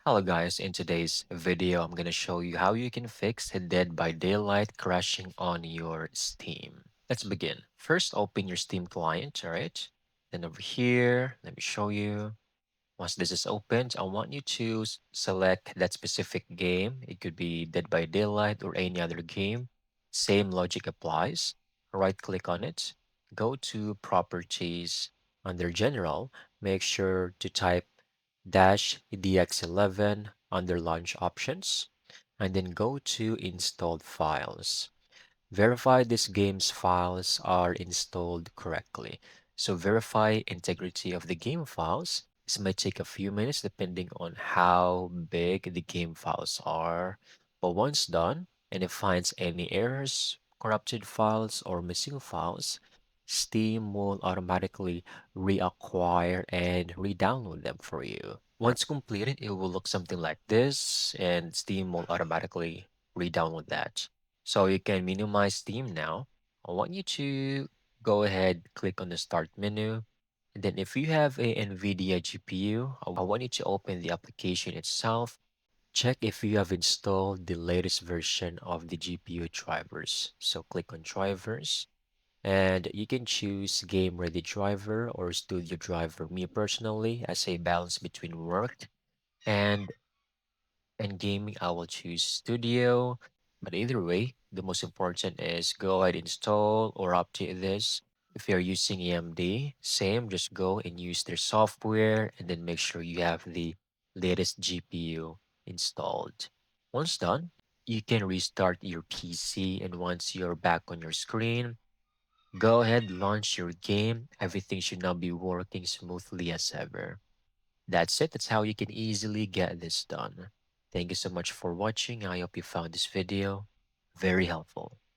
Hello guys, in today's video, I'm gonna show you how you can fix a Dead by Daylight crashing on your Steam. Let's begin. First, open your Steam client, alright? Then over here, let me show you. Once this is opened, I want you to select that specific game. It could be Dead by Daylight or any other game. Same logic applies. Right click on it. Go to Properties. Under General, make sure to type -dx11 under Launch Options, and then go to Installed Files. Verify this game's files are installed correctly. So verify integrity of the game files. This might take a few minutes depending on how big the game files are. But once done, and it finds any errors, corrupted files, or missing files, Steam will automatically reacquire and re-download them for you. Once completed, it will look something like this, and Steam will automatically re-download that. So you can minimize Steam now. I want you to go ahead, click on the Start menu. And then if you have a NVIDIA GPU, I want you to open the application itself. Check if you have installed the latest version of the GPU drivers. So click on Drivers. And you can choose Game Ready Driver or Studio Driver. Me personally, as a balance between work and gaming, I will choose Studio. But either way, the most important is go ahead install or update this. If you're using AMD, same, just go and use their software and then make sure you have the latest GPU installed. Once done, you can restart your PC, and once you're back on your screen, go ahead, launch your game. Everything should now be working smoothly as ever. That's it. That's how you can easily get this done. Thank you so much for watching. I hope you found this video very helpful.